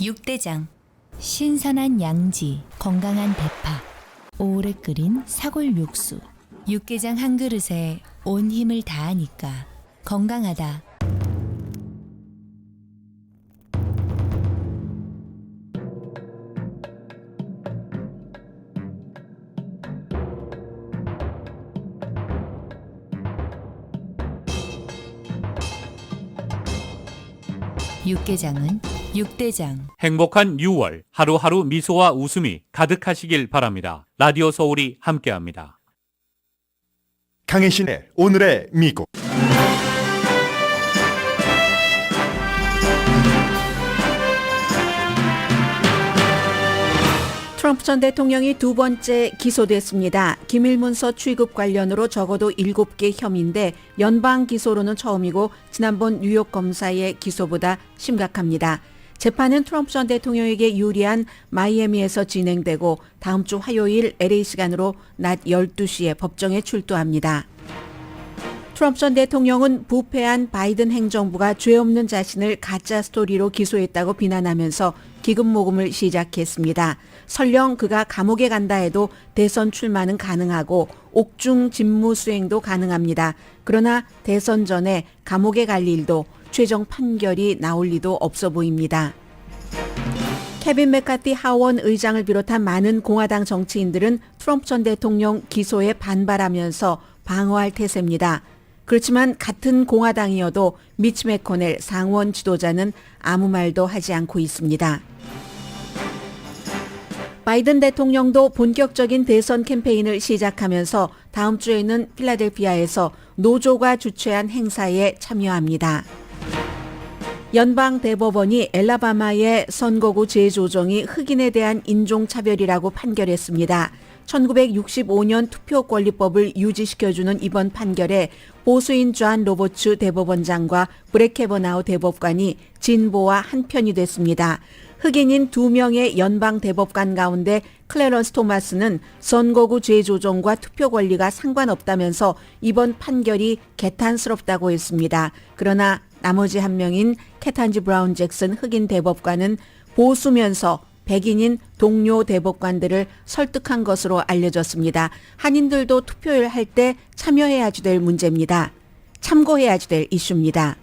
육대장. 신선한 양지, 건강한 대파, 오래 끓인 사골 육수. 육개장 한 그릇에 온 힘을 다하니까 건강하다. 육개장은 육대장. 행복한 6월, 하루하루 미소와 웃음이 가득하시길 바랍니다. 라디오 서울이 함께합니다. 강혜신의 오늘의 미국. 트럼프 전 대통령이 두 번째 기소됐습니다. 기밀문서 취급 관련으로 적어도 7개 혐의인데 연방 기소로는 처음이고 지난번 뉴욕 검사의 기소보다 심각합니다. 재판은 트럼프 전 대통령에게 유리한 마이애미에서 진행되고 다음 주 화요일 LA 시간으로 낮 12시에 법정에 출두합니다. 트럼프 전 대통령은 부패한 바이든 행정부가 죄 없는 자신을 가짜 스토리로 기소했다고 비난하면서 기금 모금을 시작했습니다. 설령 그가 감옥에 간다 해도 대선 출마는 가능하고 옥중 직무 수행도 가능합니다. 그러나 대선 전에 감옥에 갈 일도 최종 판결이 나올 리도 없어 보입니다. 케빈 맥카티 하원 의장을 비롯한 많은 공화당 정치인들은 트럼프 전 대통령 기소에 반발하면서 방어할 태세입니다. 그렇지만 같은 공화당이어도 미치 매코넬 상원 지도자는 아무 말도 하지 않고 있습니다. 바이든 대통령도 본격적인 대선 캠페인을 시작하면서 다음 주에는 필라델피아에서 노조가 주최한 행사에 참여합니다. 연방 대법원이 엘라바마의 선거구 재조정이 흑인에 대한 인종차별이라고 판결했습니다. 1965년 투표권리법을 유지시켜주는 이번 판결에 보수인 존 로버츠 대법원장과 브렉 캐버나우 대법관이 진보와 한편이 됐습니다. 흑인인 2명의 연방 대법관 가운데 클래런스 토마스는 선거구 재조정과 투표 권리가 상관없다면서 이번 판결이 개탄스럽다고 했습니다. 그러나 나머지 한 명인 케탄지 브라운 잭슨 흑인 대법관은 보수면서 백인인 동료 대법관들을 설득한 것으로 알려졌습니다. 한인들도 투표를 할 때 참여해야지 될 문제입니다. 참고해야지 될 이슈입니다.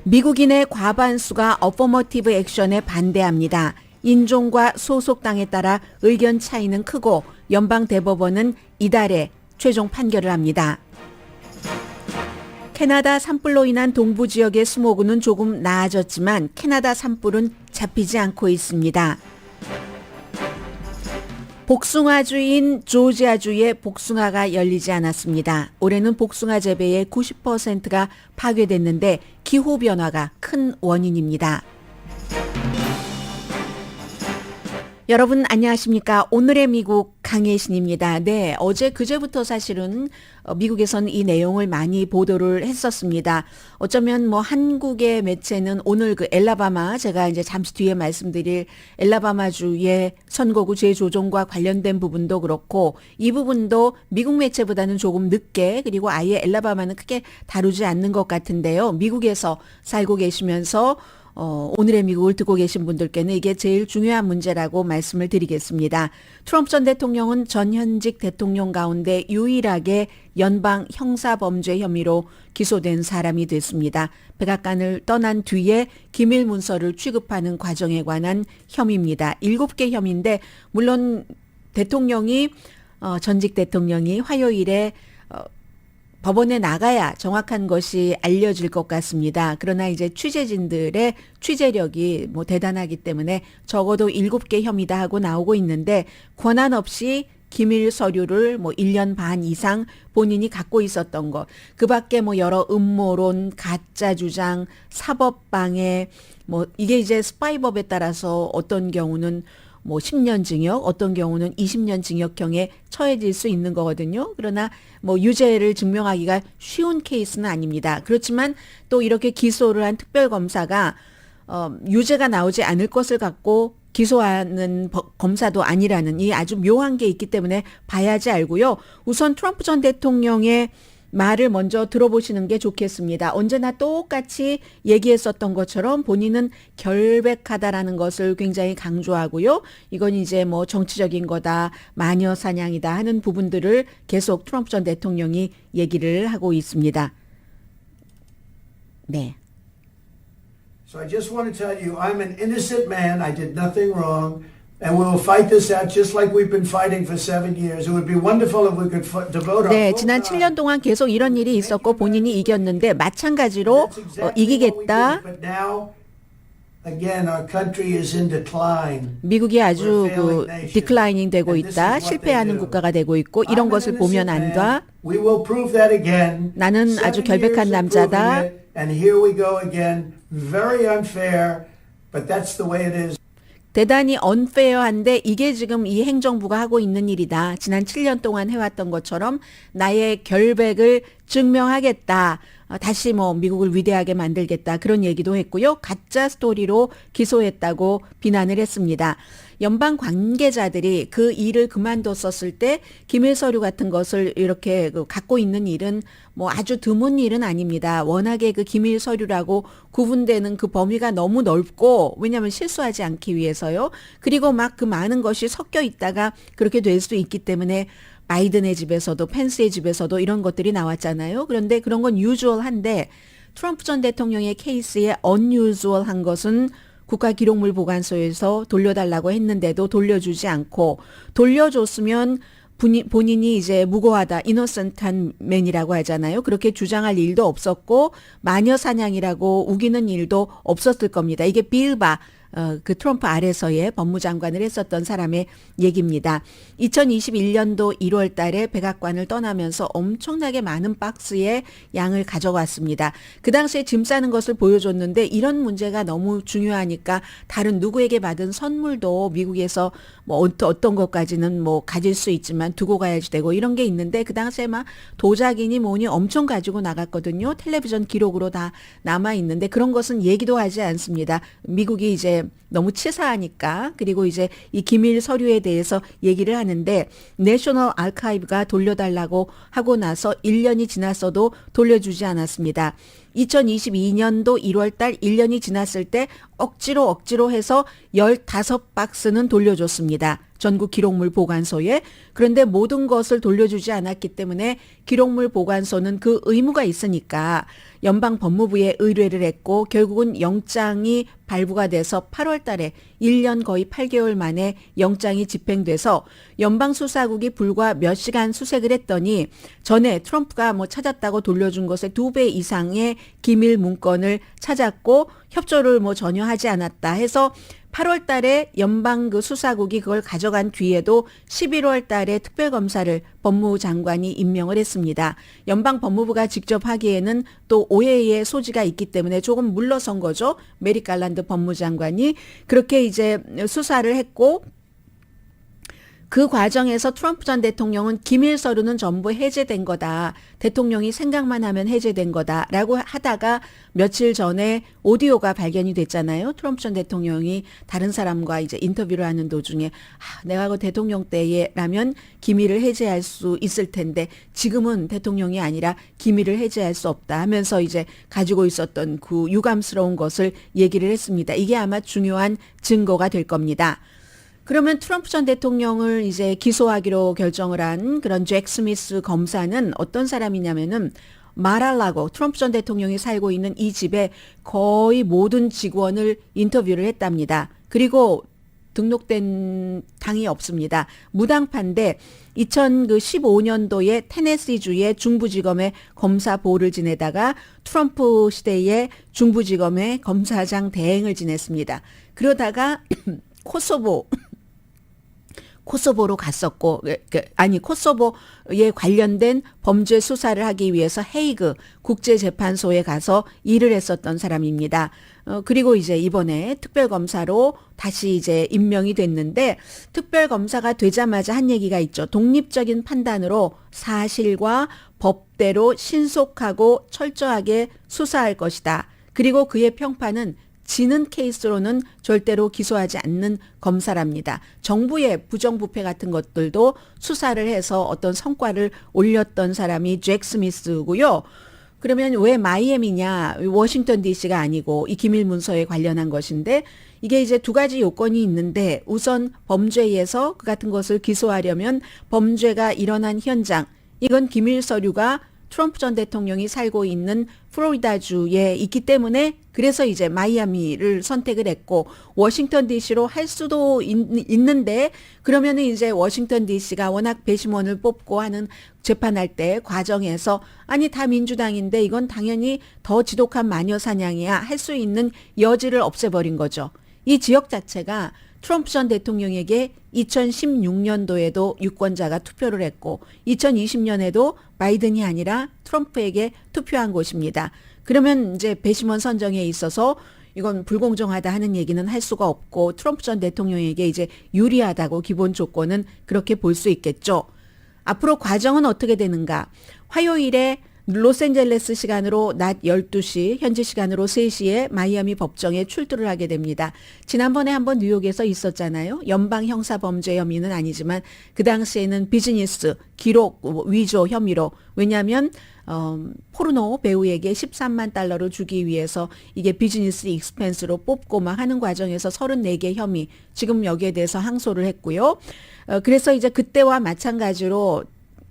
미국인의 과반수가 어퍼머티브 액션에 반대합니다. 인종과 소속당에 따라 의견 차이는 크고 연방 대법원은 이달에 최종 판결을 합니다. 캐나다 산불로 인한 동부 지역의 스모그는 조금 나아졌지만 캐나다 산불은 잡히지 않고 있습니다. 복숭아주인 조지아주에 복숭아가 열리지 않았습니다. 올해는 복숭아 재배의 90%가 파괴됐는데 기후변화가 큰 원인입니다. 여러분 안녕하십니까? 오늘의 미국 강혜신입니다. 네, 어제 그제부터 사실은 미국에서는 이 내용을 많이 보도를 했었습니다. 어쩌면 뭐 한국의 매체는 오늘 그 엘라바마, 제가 이제 잠시 뒤에 말씀드릴 엘라바마주의 선거구 재조정과 관련된 부분도 그렇고 이 부분도 미국 매체보다는 조금 늦게, 그리고 아예 엘라바마는 크게 다루지 않는 것 같은데요. 미국에서 살고 계시면서 오늘의 미국을 듣고 계신 분들께는 이게 제일 중요한 문제라고 말씀을 드리겠습니다. 트럼프 전 대통령은 전현직 대통령 가운데 유일하게 연방 형사범죄 혐의로 기소된 사람이 됐습니다. 백악관을 떠난 뒤에 기밀 문서를 취급하는 과정에 관한 혐의입니다. 7개 혐의인데 물론 대통령이 전직 대통령이 화요일에 법원에 나가야 정확한 것이 알려질 것 같습니다. 그러나 이제 취재진들의 취재력이 뭐 대단하기 때문에 적어도 7개 혐의다 하고 나오고 있는데 권한 없이 기밀 서류를 뭐 1년 반 이상 본인이 갖고 있었던 것, 그 밖에 뭐 여러 음모론, 가짜 주장, 사법방해, 뭐 이게 이제 스파이법에 따라서 어떤 경우는 뭐 10년 징역, 어떤 경우는 20년 징역형에 처해질 수 있는 거거든요. 그러나 뭐 유죄를 증명하기가 쉬운 케이스는 아닙니다. 그렇지만 또 이렇게 기소를 한 특별검사가 유죄가 나오지 않을 것을 갖고 기소하는 검사도 아니라는 이 아주 묘한 게 있기 때문에 봐야지 알고요. 우선 트럼프 전 대통령의 말을 먼저 들어보시는 게 좋겠습니다. 언제나 똑같이 얘기했었던 것처럼 본인은 결백하다라는 것을 굉장히 강조하고요. 이건 이제 뭐 정치적인 거다, 마녀 사냥이다 하는 부분들을 계속 트럼프 전 대통령이 얘기를 하고 있습니다. 네. So I just want to tell you, I'm an innocent man. I did nothing wrong. And we will fight this out just like we've been fighting for 7 years. It would be wonderful if we could devote our 네, full 지난 time. 7년 동안 계속 이런 일이 있었고 본인이 이겼는데 마찬가지로 That's exactly what we 이기겠다. did. But now, again, our country is in decline. 미국이 아주 We're a 그 failing nation. 디클라이닝 되고 And this 있다. is what 실패하는 they do. 국가가 되고 있고 이런 I'm an 것을 보면 innocent 안 돼. man. We will prove that again. 나는 아주 7 결백한 years of 남자다. proving it, and here we go again. Very unfair, but that's the way it is. 대단히 언페어한데 이게 지금 이 행정부가 하고 있는 일이다. 지난 7년 동안 해왔던 것처럼 나의 결백을 증명하겠다. 다시 뭐 미국을 위대하게 만들겠다. 그런 얘기도 했고요. 가짜 스토리로 기소했다고 비난을 했습니다. 연방 관계자들이 그 일을 그만뒀었을 때 기밀 서류 같은 것을 이렇게 갖고 있는 일은 뭐 아주 드문 일은 아닙니다. 워낙에 그 기밀 서류라고 구분되는 그 범위가 너무 넓고 왜냐하면 실수하지 않기 위해서요. 그리고 막 그 많은 것이 섞여 있다가 그렇게 될 수 있기 때문에 바이든의 집에서도 펜스의 집에서도 이런 것들이 나왔잖아요. 그런데 그런 건 유주얼한데 트럼프 전 대통령의 케이스에 unusual한 것은 국가기록물 보관소에서 돌려달라고 했는데도 돌려주지 않고 돌려줬으면 본인이 이제 무고하다, 이노센트한 맨이라고 하잖아요. 그렇게 주장할 일도 없었고 마녀 사냥이라고 우기는 일도 없었을 겁니다. 이게 빌바 그 트럼프 아래서의 법무장관을 했었던 사람의 얘기입니다. 2021년도 1월 달에 백악관을 떠나면서 엄청나게 많은 박스의 양을 가져갔습니다. 그 당시에 짐 싸는 것을 보여줬는데 이런 문제가 너무 중요하니까 다른 누구에게 받은 선물도 미국에서 뭐 어떤 것까지는 뭐 가질 수 있지만 두고 가야지 되고 이런 게 있는데 그 당시에 막 도자기니 뭐니 엄청 가지고 나갔거든요. 텔레비전 기록으로 다 남아 있는데 그런 것은 얘기도 하지 않습니다. 미국이 이제 너무 치사하니까. 그리고 이제 이 기밀 서류에 대해서 얘기를 하는데 내셔널 아카이브가 돌려달라고 하고 나서 1년이 지났어도 돌려주지 않았습니다. 2022년도 1월 달 1년이 지났을 때 억지로 해서 15박스는 돌려줬습니다. 전국 기록물 보관소에. 그런데 모든 것을 돌려주지 않았기 때문에 기록물 보관소는 그 의무가 있으니까 연방 법무부에 의뢰를 했고 결국은 영장이 발부가 돼서 8월 달에 1년 거의 8개월 만에 영장이 집행돼서 연방 수사국이 불과 몇 시간 수색을 했더니 전에 트럼프가 뭐 찾았다고 돌려준 것의 2배 이상의 기밀 문건을 찾았고 협조를 뭐 전혀 하지 않았다 해서 8월 달에 연방 그 수사국이 그걸 가져간 뒤에도 11월 달에 특별검사를 법무부 장관이 임명을 했습니다. 연방 법무부가 직접 하기에는 또 오해의 소지가 있기 때문에 조금 물러선 거죠. 메릭 갈란드 법무장관이 그렇게 이제 수사를 했고 그 과정에서 트럼프 전 대통령은 기밀 서류는 전부 해제된 거다. 대통령이 생각만 하면 해제된 거다라고 하다가 며칠 전에 오디오가 발견이 됐잖아요. 트럼프 전 대통령이 다른 사람과 이제 인터뷰를 하는 도중에 내가 그 대통령 때라면 기밀을 해제할 수 있을 텐데 지금은 대통령이 아니라 기밀을 해제할 수 없다 하면서 이제 가지고 있었던 그 유감스러운 것을 얘기를 했습니다. 이게 아마 중요한 증거가 될 겁니다. 그러면 트럼프 전 대통령을 이제 기소하기로 결정을 한 그런 잭 스미스 검사는 어떤 사람이냐면은 마랄라고 트럼프 전 대통령이 살고 있는 이 집에 거의 모든 직원을 인터뷰를 했답니다. 그리고 등록된 당이 없습니다. 무당파인데 2015년도에 테네시주의 중부지검의 검사 보를 지내다가 트럼프 시대에 중부지검의 검사장 대행을 지냈습니다. 그러다가 코소보로 갔었고, 코소보에 관련된 범죄 수사를 하기 위해서 헤이그 국제재판소에 가서 일을 했었던 사람입니다. 그리고 이제 이번에 특별검사로 다시 이제 임명이 됐는데, 특별검사가 되자마자 한 얘기가 있죠. 독립적인 판단으로 사실과 법대로 신속하고 철저하게 수사할 것이다. 그리고 그의 평판은 지는 케이스로는 절대로 기소하지 않는 검사랍니다. 정부의 부정부패 같은 것들도 수사를 해서 어떤 성과를 올렸던 사람이 잭 스미스고요. 그러면 왜 마이애미냐? 워싱턴 DC가 아니고 이 기밀 문서에 관련한 것인데 이게 이제 두 가지 요건이 있는데 우선 범죄에서 그 같은 것을 기소하려면 범죄가 일어난 현장, 이건 기밀 서류가 트럼프 전 대통령이 살고 있는 플로리다주에 있기 때문에 그래서 이제 마이애미를 선택을 했고 워싱턴 DC로 할 수도 있는데 그러면은 이제 워싱턴 DC가 워낙 배심원을 뽑고 하는 재판할 때 과정에서 아니 다 민주당인데 이건 당연히 더 지독한 마녀 사냥이야 할 수 있는 여지를 없애버린 거죠. 이 지역 자체가 트럼프 전 대통령에게 2016년도에도 유권자가 투표를 했고 2020년에도 바이든이 아니라 트럼프에게 투표한 곳입니다. 그러면 이제 배심원 선정에 있어서 이건 불공정하다 하는 얘기는 할 수가 없고 트럼프 전 대통령에게 이제 유리하다고 기본 조건은 그렇게 볼 수 있겠죠. 앞으로 과정은 어떻게 되는가? 화요일에 로스앤젤레스 시간으로 낮 12시, 현지 시간으로 3시에 마이애미 법정에 출두를 하게 됩니다. 지난번에 한번 뉴욕에서 있었잖아요. 연방 형사 범죄 혐의는 아니지만 그 당시에는 비즈니스, 기록 위조 혐의로 왜냐하면 포르노 배우에게 13만 달러를 주기 위해서 이게 비즈니스 익스펜스로 뽑고 막 하는 과정에서 34개 혐의, 지금 여기에 대해서 항소를 했고요. 그래서 이제 그때와 마찬가지로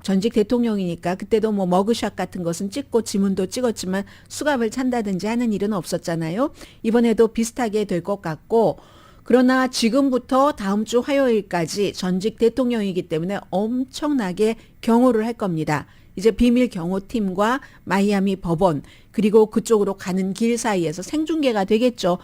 전직 대통령이니까 그때도 뭐 머그샷 같은 것은 찍고 지문도 찍었지만 수갑을 찬다든지 하는 일은 없었잖아요. 이번에도 비슷하게 될 것 같고 그러나 지금부터 다음 주 화요일까지 전직 대통령이기 때문에 엄청나게 경호를 할 겁니다. 이제 비밀 경호팀과 마이애미 법원 그리고 그쪽으로 가는 길 사이에서 생중계가 되겠죠.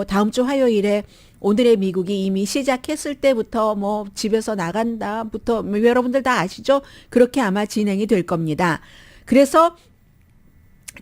다음 주 화요일에 오늘의 미국이 이미 시작했을 때부터 뭐 집에서 나간다부터 여러분들 다 아시죠? 그렇게 아마 진행이 될 겁니다. 그래서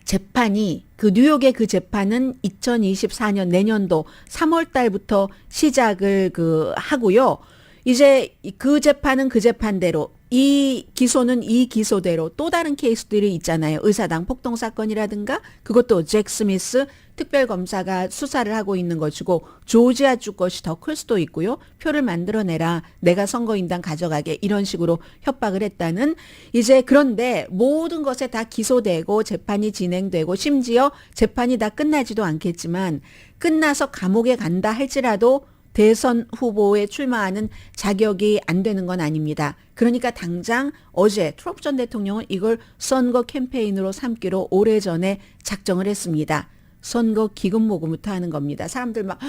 재판이 그 뉴욕의 그 재판은 2024년 내년도 3월 달부터 시작을 하고요. 이제 그 재판은 그 재판대로 이 기소는 이 기소대로 또 다른 케이스들이 있잖아요. 의사당 폭동 사건이라든가 그것도 잭 스미스 특별검사가 수사를 하고 있는 것이고 조지아주 것이 더 클 수도 있고요. 표를 만들어내라. 내가 선거인단 가져가게. 이런 식으로 협박을 했다는 이제 그런데 모든 것에 다 기소되고 재판이 진행되고 심지어 재판이 다 끝나지도 않겠지만 끝나서 감옥에 간다 할지라도 대선 후보에 출마하는 자격이 안 되는 건 아닙니다. 그러니까 당장 어제 트럼프 전 대통령은 이걸 선거 캠페인으로 삼기로 오래전에 작정을 했습니다. 선거 기금 모금부터 하는 겁니다. 사람들 막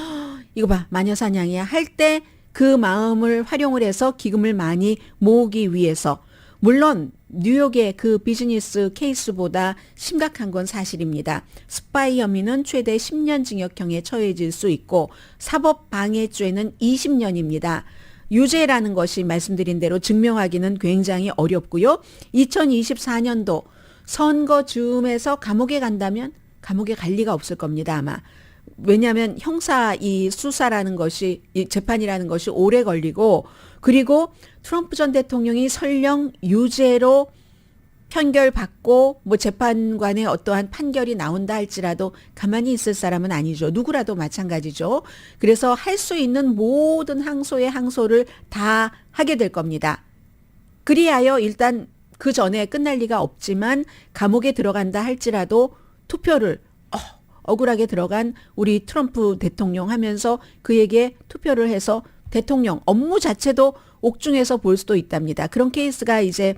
이거 봐 마녀사냥이야 할 때 그 마음을 활용을 해서 기금을 많이 모으기 위해서 물론 뉴욕의 그 비즈니스 케이스보다 심각한 건 사실입니다. 스파이 혐의는 최대 10년 징역형에 처해질 수 있고 사법방해죄는 20년입니다. 유죄라는 것이 말씀드린 대로 증명하기는 굉장히 어렵고요. 2024년도 선거 즈음에서 감옥에 간다면 감옥에 갈 리가 없을 겁니다, 아마. 왜냐하면 형사 이 수사라는 것이 이 재판이라는 것이 오래 걸리고 그리고 트럼프 전 대통령이 설령 유죄로 편결받고 뭐 재판관의 어떠한 판결이 나온다 할지라도 가만히 있을 사람은 아니죠. 누구라도 마찬가지죠. 그래서 할 수 있는 모든 항소의 항소를 다 하게 될 겁니다. 그리하여 일단 그 전에 끝날 리가 없지만 감옥에 들어간다 할지라도 투표를 억울하게 들어간 우리 트럼프 대통령 하면서 그에게 투표를 해서 대통령 업무 자체도 옥중에서 볼 수도 있답니다. 그런 케이스가 이제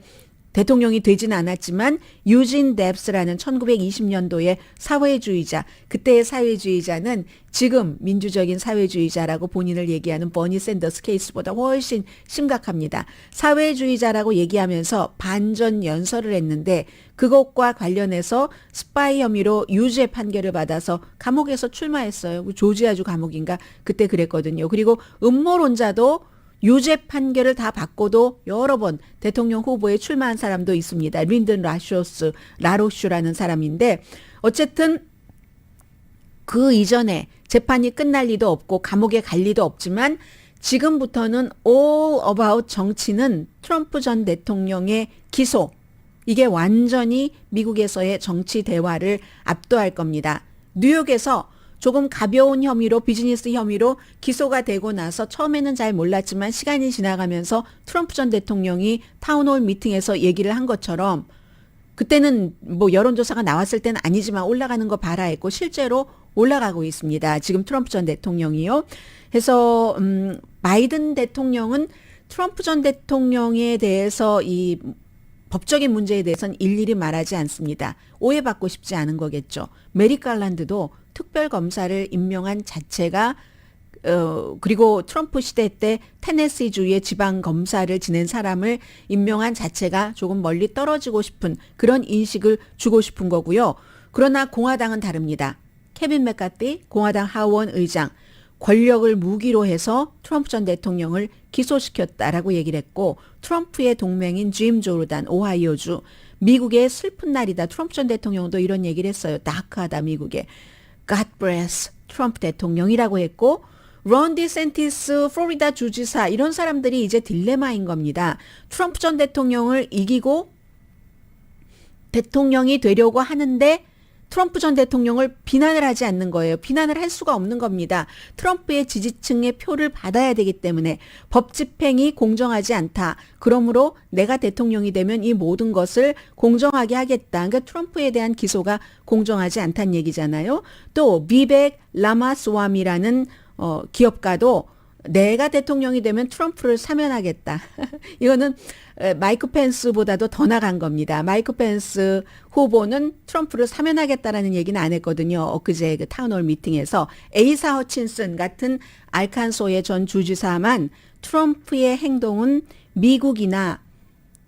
대통령이 되진 않았지만 유진 뎁스라는 1920년도의 사회주의자, 그때의 사회주의자는 지금 민주적인 사회주의자라고 본인을 얘기하는 버니 샌더스 케이스보다 훨씬 심각합니다. 사회주의자라고 얘기하면서 반전 연설을 했는데 그것과 관련해서 스파이 혐의로 유죄 판결을 받아서 감옥에서 출마했어요. 조지아주 감옥인가 그때 그랬거든요. 그리고 음모론자도 유죄 판결을 다 받고도 여러 번 대통령 후보에 출마한 사람도 있습니다. 린든 라로슈라는 사람인데 어쨌든 그 이전에 재판이 끝날 리도 없고 감옥에 갈 리도 없지만 지금부터는 all about 정치는 트럼프 전 대통령의 기소 이게 완전히 미국에서의 정치 대화를 압도할 겁니다. 뉴욕에서 조금 가벼운 혐의로 비즈니스 혐의로 기소가 되고 나서 처음에는 잘 몰랐지만 시간이 지나가면서 트럼프 전 대통령이 타운홀 미팅에서 얘기를 한 것처럼 그때는 뭐 여론조사가 나왔을 때는 아니지만 올라가는 거 봐라 했고 실제로 올라가고 있습니다. 지금 트럼프 전 대통령이요. 해서 바이든 대통령은 트럼프 전 대통령에 대해서 이 법적인 문제에 대해서는 일일이 말하지 않습니다. 오해받고 싶지 않은 거겠죠. 메리 갈란드도 특별검사를 임명한 자체가 그리고 트럼프 시대 때 테네시주의 지방검사를 지낸 사람을 임명한 자체가 조금 멀리 떨어지고 싶은 그런 인식을 주고 싶은 거고요. 그러나 공화당은 다릅니다. 케빈 맥카티 공화당 하원 의장 권력을 무기로 해서 트럼프 전 대통령을 기소시켰다라고 얘기를 했고 트럼프의 동맹인 짐 조르단 오하이오주 미국의 슬픈 날이다. 트럼프 전 대통령도 이런 얘기를 했어요. 다크하다 미국에. God bless 트럼프 대통령이라고 했고 론 디센티스 플로리다 주지사 이런 사람들이 이제 딜레마인 겁니다. 트럼프 전 대통령을 이기고 대통령이 되려고 하는데 트럼프 전 대통령을 비난을 하지 않는 거예요. 비난을 할 수가 없는 겁니다. 트럼프의 지지층의 표를 받아야 되기 때문에 법 집행이 공정하지 않다. 그러므로 내가 대통령이 되면 이 모든 것을 공정하게 하겠다. 그러니까 트럼프에 대한 기소가 공정하지 않다는 얘기잖아요. 또 비벡 라마스와미라는 기업가도 내가 대통령이 되면 트럼프를 사면하겠다. 이거는 마이크 펜스보다도 더 나간 겁니다. 마이크 펜스 후보는 트럼프를 사면하겠다라는 얘기는 안 했거든요. 엊그제 그 타운홀 미팅에서 에이사 허친슨 같은 알칸소의 전 주지사만 트럼프의 행동은 미국이나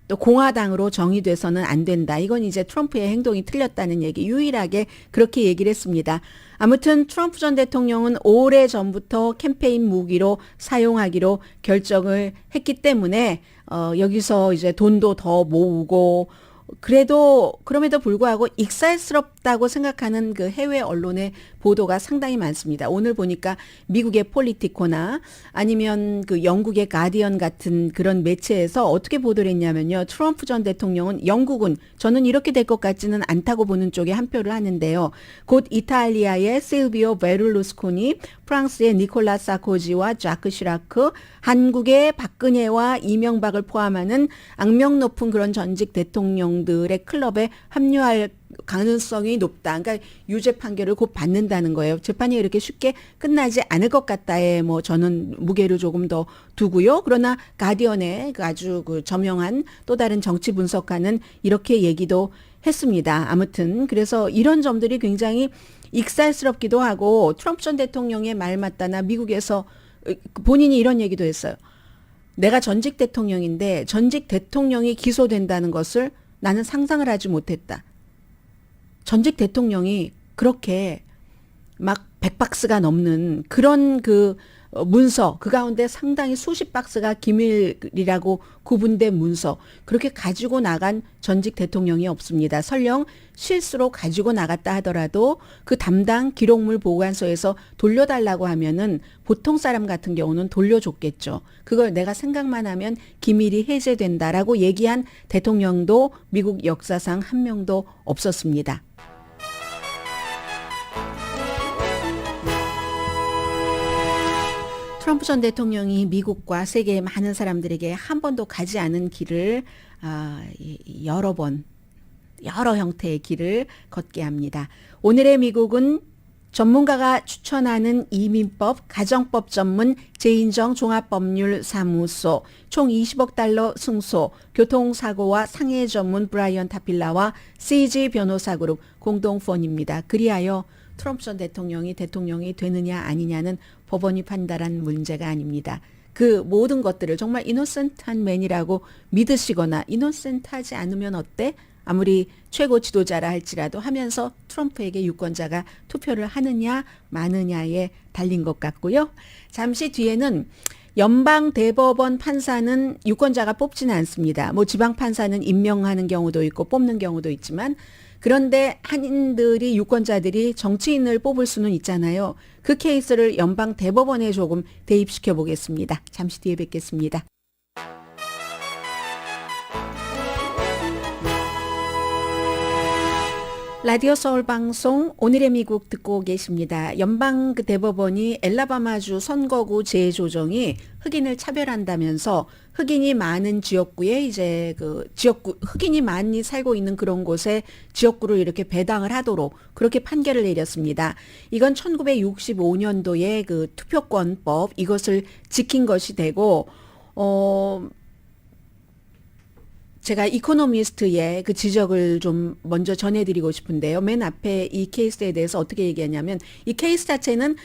또 공화당으로 정의돼서는 안 된다. 이건 이제 트럼프의 행동이 틀렸다는 얘기 유일하게 그렇게 얘기를 했습니다. 아무튼 트럼프 전 대통령은 오래전부터 캠페인 무기로 사용하기로 결정을 했기 때문에 여기서 이제 돈도 더 모으고 그럼에도 불구하고 익살스럽다고 생각하는 그 해외 언론의 보도가 상당히 많습니다. 오늘 보니까 미국의 폴리티코나 아니면 그 영국의 가디언 같은 그런 매체에서 어떻게 보도를 했냐면요. 트럼프 전 대통령은 영국은 저는 이렇게 될 것 같지는 않다고 보는 쪽에 한 표를 하는데요. 곧 이탈리아의 실비오 베를루스코니, 프랑스의 니콜라 사코지와 자크 시라크, 한국의 박근혜와 이명박을 포함하는 악명 높은 그런 전직 대통령들의 클럽에 합류할 가능성이 높다. 그러니까 유죄 판결을 곧 받는다는 거예요. 재판이 이렇게 쉽게 끝나지 않을 것 같다에 뭐 저는 무게를 조금 더 두고요. 그러나 가디언의 그 아주 그 저명한 또 다른 정치 분석가는 이렇게 얘기도 했습니다. 아무튼 그래서 이런 점들이 굉장히 익살스럽기도 하고 트럼프 전 대통령의 말 맞다나 미국에서 본인이 이런 얘기도 했어요. 내가 전직 대통령인데 전직 대통령이 기소된다는 것을 나는 상상을 하지 못했다. 전직 대통령이 그렇게 막 100박스가 넘는 그런 그 문서, 그 가운데 상당히 수십 박스가 기밀이라고 구분된 문서, 그렇게 가지고 나간 전직 대통령이 없습니다. 설령 실수로 가지고 나갔다 하더라도 그 담당 기록물 보관소에서 돌려달라고 하면은 보통 사람 같은 경우는 돌려줬겠죠. 그걸 내가 생각만 하면 기밀이 해제된다라고 얘기한 대통령도 미국 역사상 한 명도 없었습니다. 트럼프 전 대통령이 미국과 세계의 많은 사람들에게 한 번도 가지 않은 길을 여러 형태의 길을 걷게 합니다. 오늘의 미국은 전문가가 추천하는 이민법, 가정법 전문 제인정 종합법률사무소, 총 20억 달러 승소, 교통사고와 상해 전문 브라이언 타필라와 CG 변호사그룹 공동펀입니다. 그리하여 트럼프 전 대통령이 되느냐 아니냐는 법원이 판단한 문제가 아닙니다. 그 모든 것들을 정말 이노센트한 맨이라고 믿으시거나 이노센트하지 않으면 어때? 아무리 최고 지도자라 할지라도 하면서 트럼프에게 유권자가 투표를 하느냐 마느냐에 달린 것 같고요. 잠시 뒤에는 연방대법원 판사는 유권자가 뽑지는 않습니다. 뭐 지방판사는 임명하는 경우도 있고 뽑는 경우도 있지만 그런데 한인들이 유권자들이 정치인을 뽑을 수는 있잖아요. 그 케이스를 연방대법원에 조금 대입시켜 보겠습니다. 잠시 뒤에 뵙겠습니다. 라디오 서울 방송 오늘의 미국 듣고 계십니다. 연방 대법원이 엘라바마주 선거구 재조정이 흑인을 차별한다면서 흑인이 많은 지역구에 이제 그 지역구 흑인이 많이 살고 있는 그런 곳에 지역구를 이렇게 배당을 하도록 그렇게 판결을 내렸습니다. 이건 1965년도의 그 투표권법 이것을 지킨 것이 되고 제가 이코노미스트의 그 지적을 좀 먼저 전해드리고 싶은데요. 맨 앞에 이 케이스에 대해서 어떻게 얘기하냐면 이 케이스 자체는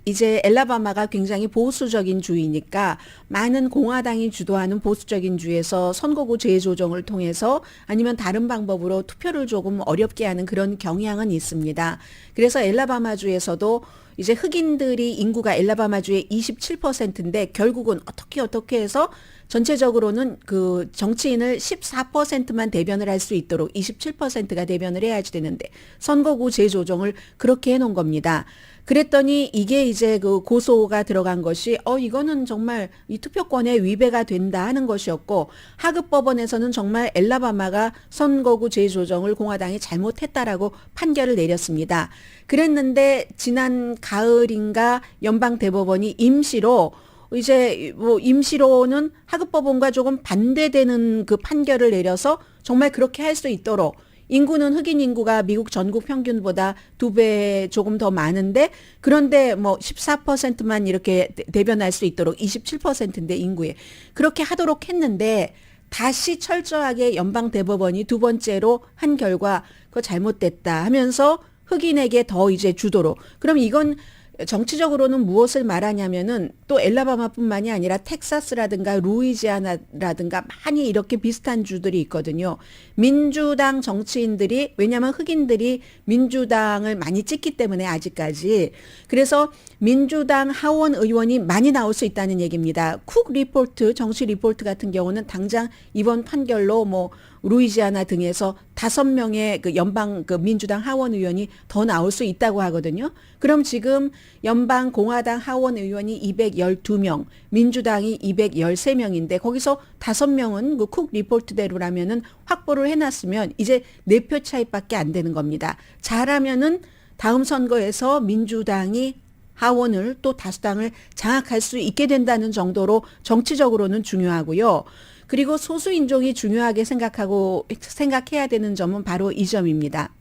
이제 엘라바마가 굉장히 보수적인 주이니까 많은 공화당이 주도하는 보수적인 주에서 선거구 재조정을 통해서 아니면 다른 방법으로 투표를 조금 어렵게 하는 그런 경향은 있습니다. 그래서 엘라바마주에서도 이제 흑인들이 인구가 엘라바마주의 27%인데 결국은 어떻게 해서 전체적으로는 그 정치인을 14%만 대변을 할 수 있도록 27%가 대변을 해야지 되는데 선거구 재조정을 그렇게 해놓은 겁니다. 그랬더니 이게 이제 그 고소가 들어간 것이 이거는 정말 이 투표권에 위배가 된다 하는 것이었고 하급 법원에서는 정말 엘라바마가 선거구 재조정을 공화당이 잘못했다라고 판결을 내렸습니다. 그랬는데 지난 가을인가 연방 대법원이 임시로 이제 뭐 임시로는 하급법원과 조금 반대되는 그 판결을 내려서 정말 그렇게 할 수 있도록 인구는 흑인 인구가 미국 전국 평균보다 2배 조금 더 많은데 그런데 뭐 14%만 이렇게 대변할 수 있도록 27%인데 인구에 그렇게 하도록 했는데 다시 철저하게 연방 대법원이 두 번째로 한 결과 그거 잘못됐다 하면서 흑인에게 더 이제 주도록 그럼 이건 정치적으로는 무엇을 말하냐면은 또 엘라바마뿐만이 아니라 텍사스라든가 루이지아나라든가 많이 이렇게 비슷한 주들이 있거든요. 민주당 정치인들이 왜냐하면 흑인들이 민주당을 많이 찍기 때문에 아직까지 그래서 민주당 하원 의원이 많이 나올 수 있다는 얘기입니다. 쿡 리포트 정치 리포트 같은 경우는 당장 이번 판결로 뭐 루이지아나 등에서 5명의 그 연방 그 민주당 하원 의원이 더 나올 수 있다고 하거든요. 그럼 지금 연방 공화당 하원 의원이 212명, 민주당이 213명인데 거기서 5명은 그 쿡 리포트대로라면은 확보를 해놨으면 이제 4표 차이밖에 안 되는 겁니다. 잘하면은 다음 선거에서 민주당이 하원을 또 다수당을 장악할 수 있게 된다는 정도로 정치적으로는 중요하고요. 그리고 소수인종이 중요하게 생각해야 되는 점은 바로 이 점입니다.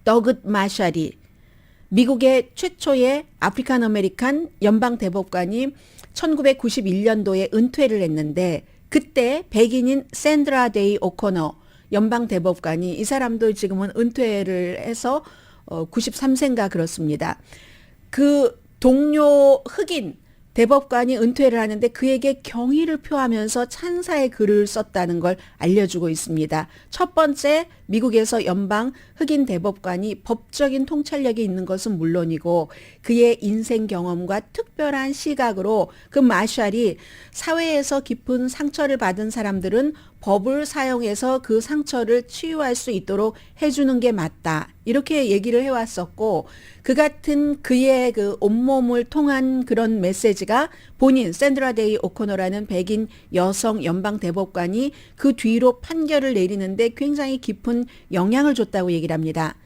더그 마샬이 미국의 최초의 아프리칸 아메리칸 연방 대법관이 1991년도에 은퇴를 했는데 그때 백인인 샌드라 데이 오코너 연방 대법관이 이 사람도 지금은 은퇴를 해서 93세인가 그렇습니다. 그 동료 흑인 대법관이 은퇴를 하는데 그에게 경의를 표하면서 찬사의 글을 썼다는 걸 알려주고 있습니다. 첫 번째, 미국에서 연방 흑인 대법관이 법적인 통찰력이 있는 것은 물론이고 그의 인생 경험과 특별한 시각으로 그 마샬이 사회에서 깊은 상처를 받은 사람들은 법을 사용해서 그 상처를 치유할 수 있도록 해주는 게 맞다. 이렇게 얘기를 해왔었고 그 같은 그의 그 온몸을 통한 그런 메시지가 본인 샌드라 데이 오코너라는 백인 여성 연방 대법관이 그 뒤로 판결을 내리는데 굉장히 깊은 영향을 줬다고 얘기를 합니다.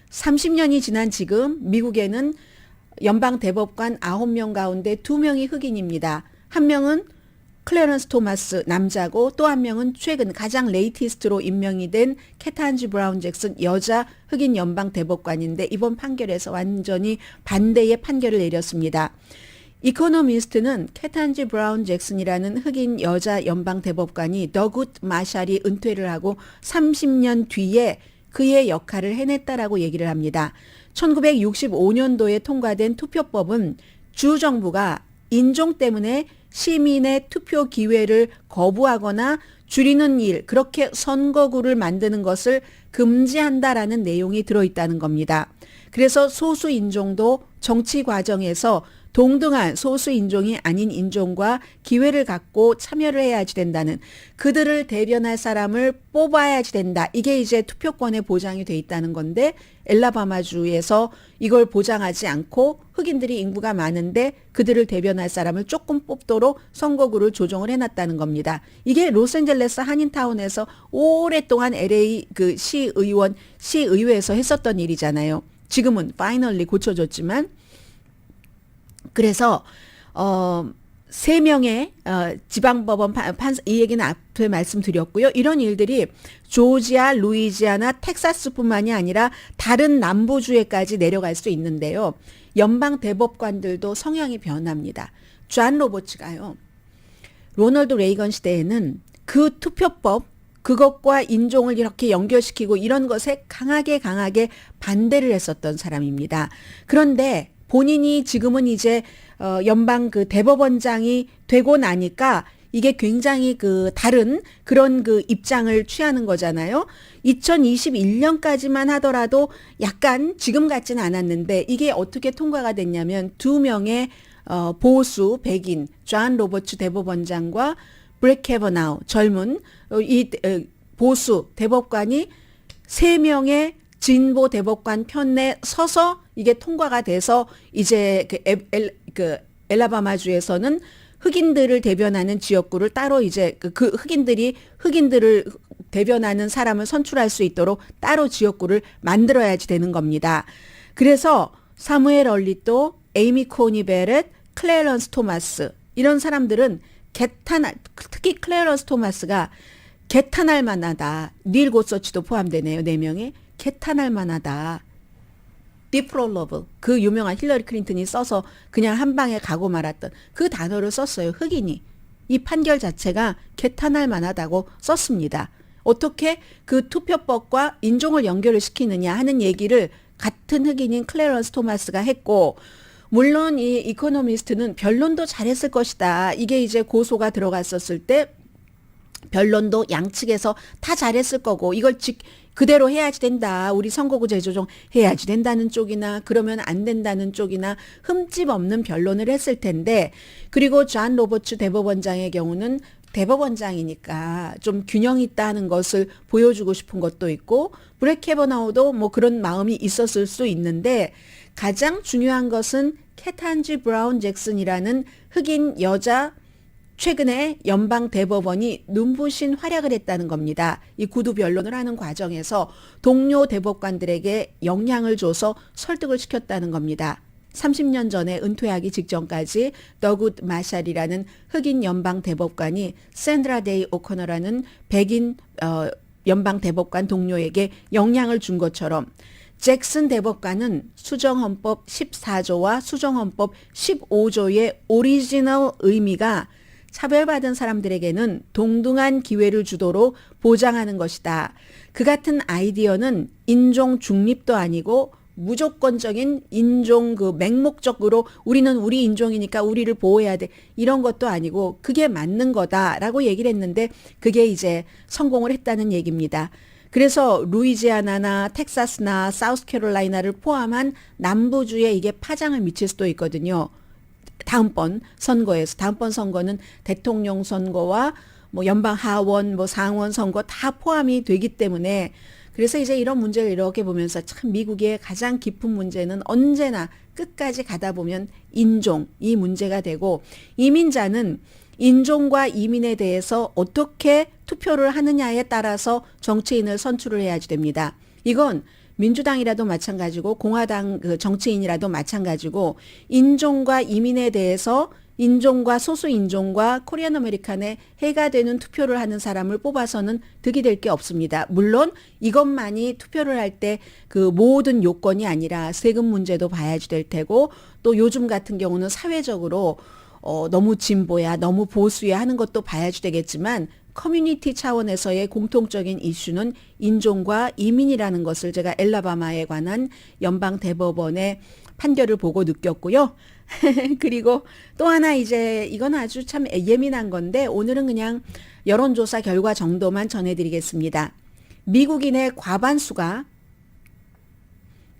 30년이 지난 지금 미국에는 연방 대법관 9명 가운데 2명이 흑인입니다. 한 명은 클래런스 토마스 남자고 또 한 명은 최근 가장 레이티스트로 임명이 된 케탄지 브라운 잭슨 여자 흑인 연방 대법관인데 이번 판결에서 완전히 반대의 판결을 내렸습니다. 이코노미스트는 케탄지 브라운 잭슨이라는 흑인 여자 연방 대법관이 더굿 마샬이 은퇴를 하고 30년 뒤에 그의 역할을 해냈다라고 얘기를 합니다. 1965년도에 통과된 투표법은 주 정부가 인종 때문에 시민의 투표 기회를 거부하거나 줄이는 일, 그렇게 선거구를 만드는 것을 금지한다라는 내용이 들어있다는 겁니다. 그래서 소수 인종도 정치 과정에서 동등한 소수 인종이 아닌 인종과 기회를 갖고 참여를 해야지 된다는, 그들을 대변할 사람을 뽑아야지 된다. 이게 이제 투표권의 보장이 돼 있다는 건데 엘라바마주에서 이걸 보장하지 않고 흑인들이 인구가 많은데 그들을 대변할 사람을 조금 뽑도록 선거구를 조정을 해놨다는 겁니다. 이게 로스앤젤레스 한인타운에서 오랫동안 LA 그 시의회에서 했었던 일이잖아요. 지금은 파이널리 고쳐졌지만, 그래서 3명의 지방법원 판사, 이 얘기는 앞에 말씀드렸고요. 이런 일들이 조지아, 루이지아나, 텍사스뿐만이 아니라 다른 남부주에까지 내려갈 수 있는데요. 연방 대법관들도 성향이 변합니다. 존 로버츠가요, 로널드 레이건 시대에는 그 투표법, 그것과 인종을 이렇게 연결시키고 이런 것에 강하게 반대를 했었던 사람입니다. 그런데 본인이 지금은 이제 연방 그 대법원장이 되고 나니까 이게 굉장히 그 다른 그런 그 입장을 취하는 거잖아요. 2021년까지만 하더라도 약간 지금 같지는 않았는데 이게 어떻게 통과가 됐냐면 2명의 보수 백인 존 로버츠 대법원장과 브렛 캐버나우 젊은 이 보수 대법관이 3명의 진보 대법관 편에 서서 이게 통과가 돼서 이제 그 엘라바마주에서는 흑인들을 대변하는 지역구를 따로 이제 그 흑인들을 대변하는 사람을 선출할 수 있도록 따로 지역구를 만들어야지 되는 겁니다. 그래서 사무엘 얼리또, 에이미 코니 베렛, 클래런스 토마스 이런 사람들은 특히 클래런스 토마스가 개탄할 만하다. 닐 고서치도 포함되네요. 4명에. 개탄할 만하다. 디프롤러브, 그 유명한 힐러리 클린턴이 써서 그냥 한 방에 가고 말았던 그 단어를 썼어요. 흑인이. 이 판결 자체가 개탄할 만하다고 썼습니다. 어떻게 그 투표법과 인종을 연결을 시키느냐 하는 얘기를 같은 흑인인 클래런스 토마스가 했고, 물론 이 이코노미스트는 변론도 잘했을 것이다. 이게 이제 고소가 들어갔었을 때 변론도 양측에서 다 잘했을 거고 이걸 그대로 해야지 된다. 우리 선거구 재조정 해야지 된다는 쪽이나 그러면 안 된다는 쪽이나 흠집 없는 변론을 했을 텐데, 그리고 존 로버츠 대법원장의 경우는 대법원장이니까 좀 균형 있다 하는 것을 보여주고 싶은 것도 있고, 브렛 캐버나우도 뭐 그런 마음이 있었을 수 있는데, 가장 중요한 것은 케탄지 브라운 잭슨이라는 흑인 여자 최근에 연방 대법원이 눈부신 활약을 했다는 겁니다. 이 구두 변론을 하는 과정에서 동료 대법관들에게 영향을 줘서 설득을 시켰다는 겁니다. 30년 전에 은퇴하기 직전까지 더굿 마샬이라는 흑인 연방 대법관이 샌드라 데이 오코너라는 백인 연방 대법관 동료에게 영향을 준 것처럼, 잭슨 대법관은 수정헌법 14조와 수정헌법 15조의 오리지널 의미가 차별받은 사람들에게는 동등한 기회를 주도록 보장하는 것이다. 그 같은 아이디어는 인종 중립도 아니고 무조건적인 인종 그 맹목적으로 우리는 우리 인종이니까 우리를 보호해야 돼, 이런 것도 아니고 그게 맞는 거다라고 얘기를 했는데 그게 이제 성공을 했다는 얘기입니다. 그래서 루이지아나나 텍사스나 사우스캐롤라이나를 포함한 남부주에 이게 파장을 미칠 수도 있거든요. 다음번 선거는 대통령 선거와 뭐 연방 하원, 뭐 상원 선거 다 포함이 되기 때문에, 그래서 이제 이런 문제를 이렇게 보면서 참 미국의 가장 깊은 문제는 언제나 끝까지 가다 보면 인종, 이 문제가 되고, 이민자는 인종과 이민에 대해서 어떻게 투표를 하느냐에 따라서 정치인을 선출을 해야지 됩니다. 이건 민주당이라도 마찬가지고 공화당 그 정치인이라도 마찬가지고, 인종과 이민에 대해서 인종과 소수 인종과 코리안 아메리칸에 해가 되는 투표를 하는 사람을 뽑아서는 득이 될 게 없습니다. 물론 이것만이 투표를 할 때 그 모든 요건이 아니라 세금 문제도 봐야지 될 테고, 또 요즘 같은 경우는 사회적으로 너무 진보야, 너무 보수야 하는 것도 봐야지 되겠지만, 커뮤니티 차원에서의 공통적인 이슈는 인종과 이민이라는 것을 제가 엘라바마에 관한 연방 대법원의 판결을 보고 느꼈고요. 그리고 또 하나, 이제 이건 아주 참 예민한 건데 오늘은 그냥 여론조사 결과 정도만 전해드리겠습니다. 미국인의 과반수가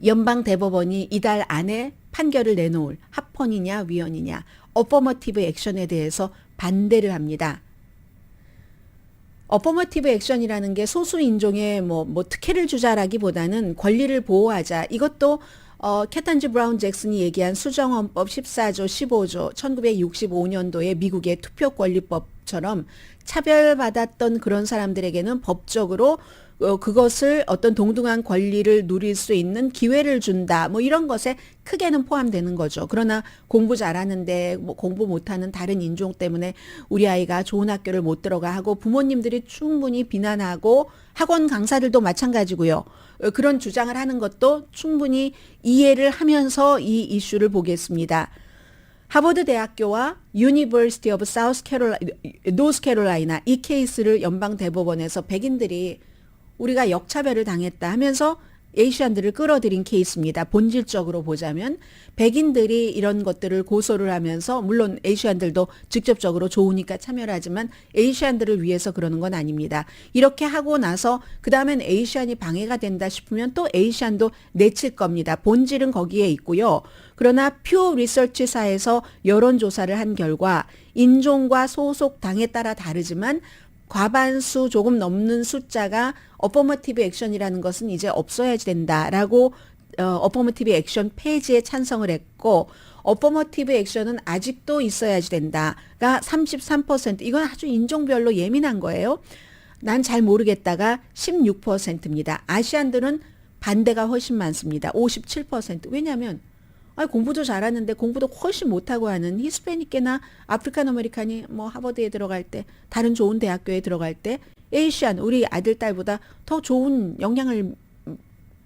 연방 대법원이 이달 안에 판결을 내놓을 합헌이냐 위헌이냐 어퍼머티브 액션에 대해서 반대를 합니다. 어퍼머티브 액션이라는 게 소수 인종에 뭐 특혜를 주자라기보다는 권리를 보호하자. 이것도 캐탄지 브라운 잭슨이 얘기한 수정헌법 14조 15조 1965년도의 미국의 투표권리법처럼 차별받았던 그런 사람들에게는 법적으로 그것을 어떤 동등한 권리를 누릴 수 있는 기회를 준다. 뭐 이런 것에 크게는 포함되는 거죠. 그러나 공부 잘하는데 뭐 공부 못하는 다른 인종 때문에 우리 아이가 좋은 학교를 못 들어가 하고 부모님들이 충분히 비난하고 학원 강사들도 마찬가지고요. 그런 주장을 하는 것도 충분히 이해를 하면서 이 이슈를 보겠습니다. 하버드 대학교와 유니버시티 오브 노스캐롤라이나 이 케이스를 연방 대법원에서 백인들이 우리가 역차별을 당했다 하면서 에이시안들을 끌어들인 케이스입니다. 본질적으로 보자면 백인들이 이런 것들을 고소를 하면서 물론 에이시안들도 직접적으로 좋으니까 참여를 하지만 에이시안들을 위해서 그러는 건 아닙니다. 이렇게 하고 나서 그 다음엔 에이시안이 방해가 된다 싶으면 또 에이시안도 내칠 겁니다. 본질은 거기에 있고요. 그러나 퓨 리서치사에서 여론조사를 한 결과 인종과 소속 당에 따라 다르지만 과반수 조금 넘는 숫자가 어퍼머티브 액션이라는 것은 이제 없어야지 된다라고 어퍼머티브 액션 폐지에 찬성을 했고 어퍼머티브 액션은 아직도 있어야지 된다가 33%. 이건 아주 인종별로 예민한 거예요. 난 잘 모르겠다가 16%입니다. 아시안들은 반대가 훨씬 많습니다. 57%. 왜냐하면 공부도 잘하는데 공부도 훨씬 못하고 하는 히스패닉계나 아프리칸 아메리칸이 뭐 하버드에 들어갈 때 다른 좋은 대학교에 들어갈 때 에이시안 우리 아들 딸보다 더 좋은 영향을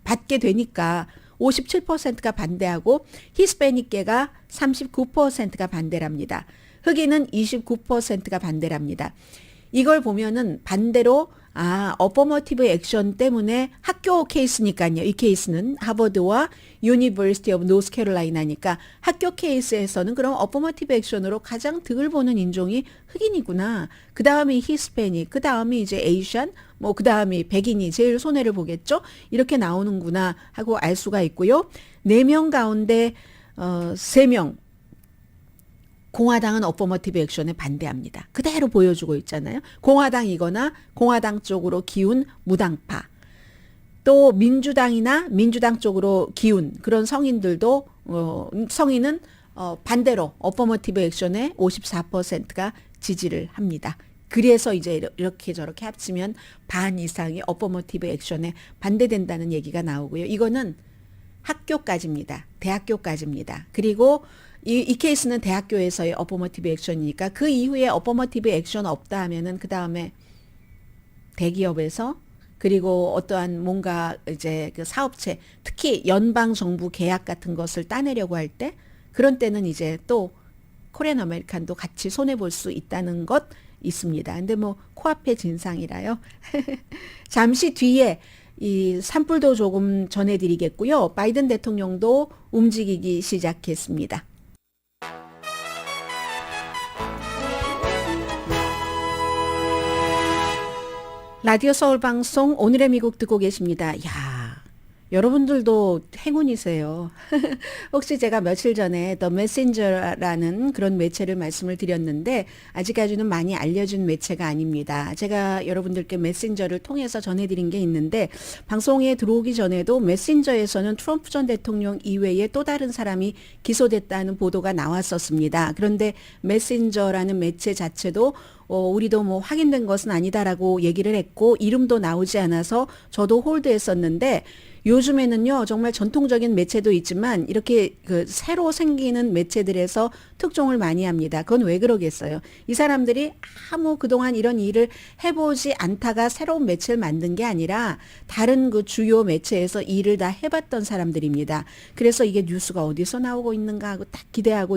받게 되니까 57%가 반대하고 히스패닉계가 39%가 반대랍니다. 흑인은 29%가 반대랍니다. 이걸 보면은 반대로 어퍼머티브 액션 때문에 학교 케이스니까요. 이 케이스는 하버드와 유니버시티 오브 노스캐롤라이나니까 학교 케이스에서는 그럼 어퍼머티브 액션으로 가장 득을 보는 인종이 흑인이구나. 그 다음이 히스패닉, 그 다음이 이제 에이시안, 뭐 그 다음이 백인이 제일 손해를 보겠죠. 이렇게 나오는구나 하고 알 수가 있고요. 4명 가운데 3명 공화당은 어퍼머티브 액션에 반대합니다. 그대로 보여주고 있잖아요. 공화당이거나 공화당 쪽으로 기운 무당파. 또 민주당이나 민주당 쪽으로 기운 그런 성인들도 성인은 반대로 어퍼머티브 액션에 54%가 지지를 합니다. 그래서 이제 이렇게 저렇게 합치면 반 이상이 어퍼머티브 액션에 반대된다는 얘기가 나오고요. 이거는 학교까지입니다. 대학교까지입니다. 그리고 이 케이스는 대학교에서의 어퍼머티브 액션이니까 그 이후에 어퍼머티브 액션 없다 하면은 그 다음에 대기업에서 그리고 어떠한 뭔가 이제 그 사업체 특히 연방 정부 계약 같은 것을 따내려고 할 때 그런 때는 이제 또 코리안 아메리칸도 같이 손해 볼 수 있다는 것 있습니다. 근데 뭐 코앞의 진상이라요. 잠시 뒤에 이 산불도 조금 전해드리겠고요. 바이든 대통령도 움직이기 시작했습니다. 라디오 서울 방송 오늘의 미국 듣고 계십니다. 야, 여러분들도 행운이세요. 혹시 제가 며칠 전에 The Messenger라는 그런 매체를 말씀을 드렸는데 아직까지는 많이 알려진 매체가 아닙니다. 제가 여러분들께 메신저를 통해서 전해드린 게 있는데 방송에 들어오기 전에도 메신저에서는 트럼프 전 대통령 이외에 또 다른 사람이 기소됐다는 보도가 나왔었습니다. 그런데 메신저라는 매체 자체도 우리도 뭐 확인된 것은 아니다라고 얘기를 했고 이름도 나오지 않아서 저도 홀드했었는데 요즘에는요 정말 전통적인 매체도 있지만 이렇게 그 새로 생기는 매체들에서 특종을 많이 합니다. 그건 왜 그러겠어요? 이 사람들이 아무 그동안 이런 일을 해보지 않다가 새로운 매체를 만든 게 아니라 다른 그 주요 매체에서 일을 다 해봤던 사람들입니다. 그래서 이게 뉴스가 어디서 나오고 있는가 하고 딱 기다리고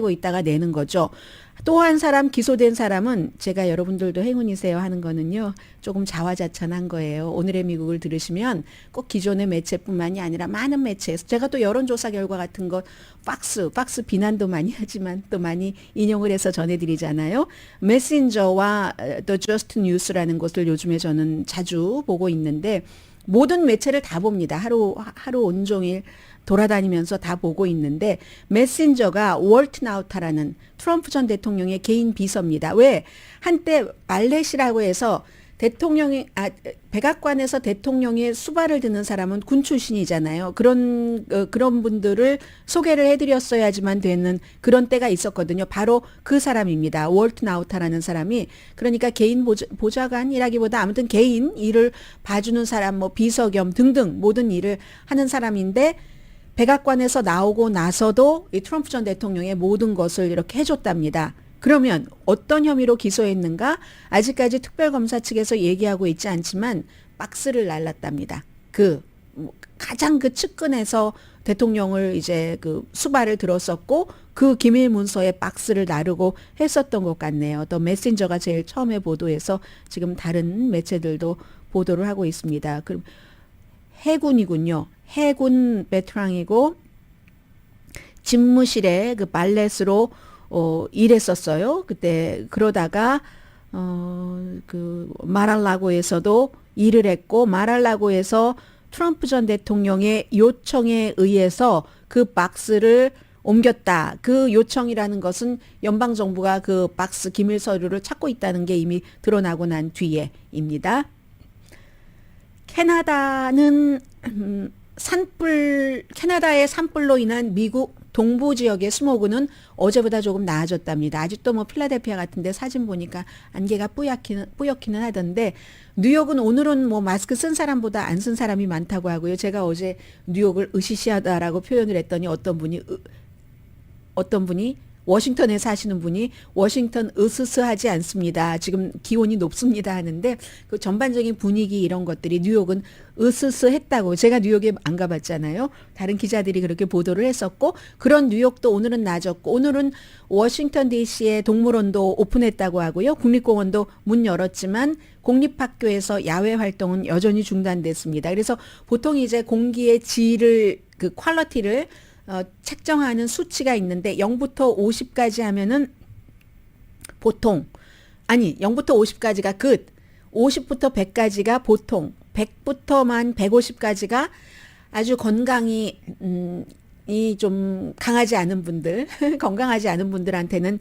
있다가 내는 거죠. 또 한 사람 기소된 사람은 제가 여러분들도 행운이세요 하는 거는요. 조금 자화자찬한 거예요. 오늘의 미국을 들으시면 꼭 기존의 매체뿐만이 아니라 많은 매체에서 제가 또 여론조사 결과 같은 거 박스 비난도 많이 하지만 또 많이 인용을 해서 전해드리잖아요. 메신저와 The Just News라는 것을 요즘에 저는 자주 보고 있는데 모든 매체를 다 봅니다. 하루 온종일 돌아다니면서 다 보고 있는데 메신저가 월트 나우타라는 트럼프 전 대통령의 개인 비서입니다. 왜? 한때 말렛이라고 해서 백악관에서 대통령의 수발을 드는 사람은 군 출신이잖아요. 그런 분들을 소개를 해드렸어야지만 되는 그런 때가 있었거든요. 바로 그 사람입니다. 월트 나우타라는 사람이. 그러니까 개인 보좌관이라기보다 아무튼 개인 일을 봐주는 사람, 뭐 비서 겸 등등 모든 일을 하는 사람인데 백악관에서 나오고 나서도 이 트럼프 전 대통령의 모든 것을 이렇게 해줬답니다. 그러면 어떤 혐의로 기소했는가? 아직까지 특별검사 측에서 얘기하고 있지 않지만 박스를 날랐답니다. 가장 측근에서 대통령을 이제 수발을 들었었고 그 기밀 문서에 박스를 나르고 했었던 것 같네요. 또 메신저가 제일 처음에 보도해서 지금 다른 매체들도 보도를 하고 있습니다. 그럼 해군이군요. 해군 베테랑이고 집무실에 말렛으로 일했었어요. 그때 그러다가 마랄라고에서도 일을 했고 마랄라고에서 트럼프 전 대통령의 요청에 의해서 그 박스를 옮겼다. 그 요청이라는 것은 연방 정부가 그 박스 기밀 서류를 찾고 있다는 게 이미 드러나고 난 뒤에입니다. 캐나다는 캐나다의 산불로 인한 미국 동부 지역의 스모그는 어제보다 조금 나아졌답니다. 아직도 뭐 필라델피아 같은데 사진 보니까 안개가 뿌옇기는 하던데 뉴욕은 오늘은 뭐 마스크 쓴 사람보다 안 쓴 사람이 많다고 하고요. 제가 어제 뉴욕을 으시시하다라고 표현을 했더니 어떤 분이 워싱턴에 사시는 분이 워싱턴 으스스하지 않습니다. 지금 기온이 높습니다 하는데 그 전반적인 분위기 이런 것들이 뉴욕은 으스스했다고. 제가 뉴욕에 안 가봤잖아요. 다른 기자들이 그렇게 보도를 했었고 그런 뉴욕도 오늘은 낮았고 오늘은 워싱턴 DC의 동물원도 오픈했다고 하고요. 국립공원도 문 열었지만 공립학교에서 야외 활동은 여전히 중단됐습니다. 그래서 보통 이제 공기의 질을 퀄리티를 책정하는 수치가 있는데 0부터 50까지 하면은 보통 0부터 50까지가 끝, 50부터 100까지가 보통, 100부터 150까지가 아주 건강이 좀 강하지 않은 분들, 건강하지 않은 분들한테는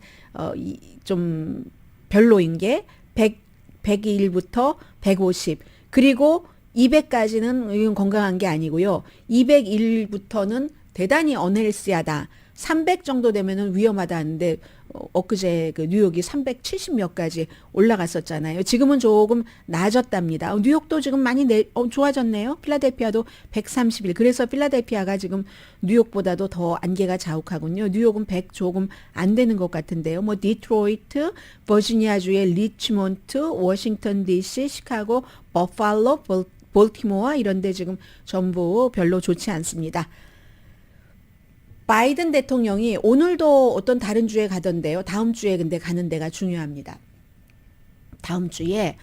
좀 별로인 게 101부터 150 그리고 200까지는 건강한 게 아니고요. 201부터는 대단히 언헬시하다. 300 정도 되면은 위험하다 하는데 엊그제 뉴욕이 370 몇까지 올라갔었잖아요. 지금은 조금 낮았답니다. 뉴욕도 지금 많이 좋아졌네요. 필라델피아도 131. 그래서 필라델피아가 지금 뉴욕보다도 더 안개가 자욱하군요. 뉴욕은 100 조금 안 되는 것 같은데요. 뭐 디트로이트, 버지니아주의 리치몬트, 워싱턴 DC, 시카고, 버팔로, 볼티모어 이런 데 지금 전부 별로 좋지 않습니다. 바이든 대통령이 오늘도 어떤 다른 주에 가던데요. 다음 주에 근데 가는 데가 중요합니다. 다음 주에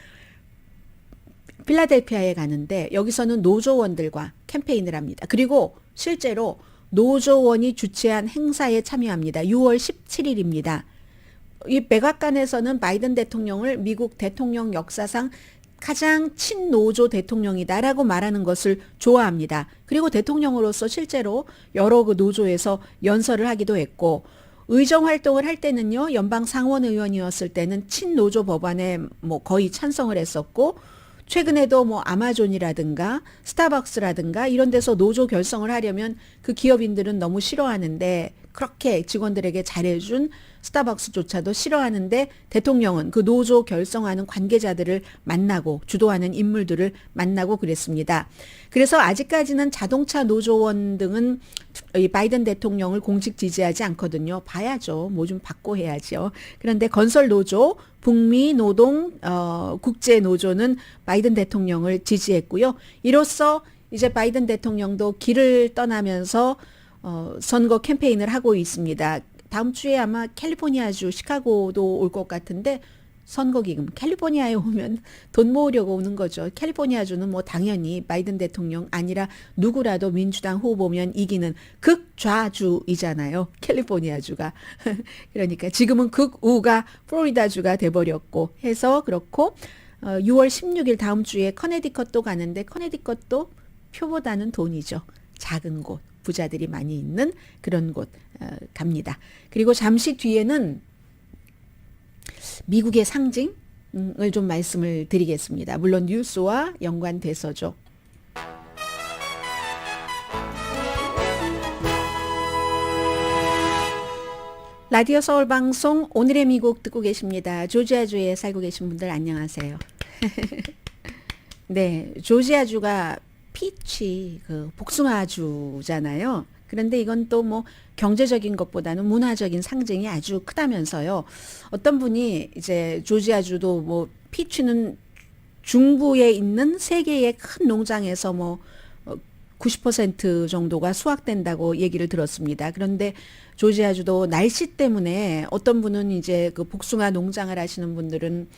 필라델피아에 가는데 여기서는 노조원들과 캠페인을 합니다. 그리고 실제로 노조원이 주최한 행사에 참여합니다. 6월 17일입니다. 이 백악관에서는 바이든 대통령을 미국 대통령 역사상 가장 친노조 대통령이다라고 말하는 것을 좋아합니다. 그리고 대통령으로서 실제로 여러 노조에서 연설을 하기도 했고 의정 활동을 할 때는요. 연방 상원 의원이었을 때는 친노조 법안에 뭐 거의 찬성을 했었고 최근에도 뭐 아마존이라든가 스타벅스라든가 이런 데서 노조 결성을 하려면 그 기업인들은 너무 싫어하는데 그렇게 직원들에게 잘해준 스타벅스조차도 싫어하는데 대통령은 그 노조 결성하는 관계자들을 만나고 주도하는 인물들을 만나고 그랬습니다. 그래서 아직까지는 자동차 노조원 등은 이 바이든 대통령을 공식 지지하지 않거든요. 봐야죠. 뭐 좀 받고 해야죠. 그런데 건설 노조, 북미 노동 국제 노조는 바이든 대통령을 지지했고요. 이로써 이제 바이든 대통령도 길을 떠나면서 선거 캠페인을 하고 있습니다. 다음 주에 아마 캘리포니아주 시카고도 올 것 같은데 선거 기금 캘리포니아에 오면 돈 모으려고 오는 거죠. 캘리포니아주는 뭐 당연히 바이든 대통령 아니라 누구라도 민주당 후보면 이기는 극좌주이잖아요. 캘리포니아주가. 그러니까 지금은 극우가 플로리다주가 돼버렸고 해서 그렇고 6월 16일 다음 주에 커네디컷도 가는데 커네디컷도 표보다는 돈이죠. 작은 곳, 부자들이 많이 있는 그런 곳 갑니다. 그리고 잠시 뒤에는 미국의 상징을 좀 말씀을 드리겠습니다. 물론 뉴스와 연관돼서죠. 라디오 서울 방송 오늘의 미국 듣고 계십니다. 조지아주에 살고 계신 분들 안녕하세요. 네, 조지아주가 피치 그 복숭아주잖아요. 그런데 이건 또 뭐 경제적인 것보다는 문화적인 상징이 아주 크다면서요. 어떤 분이 이제 조지아주도 뭐 피치는 중부에 있는 세 개의 큰 농장에서 뭐 90% 정도가 수확된다고 얘기를 들었습니다. 그런데 조지아주도 날씨 때문에 어떤 분은 이제 그 복숭아 농장을 하시는 분들은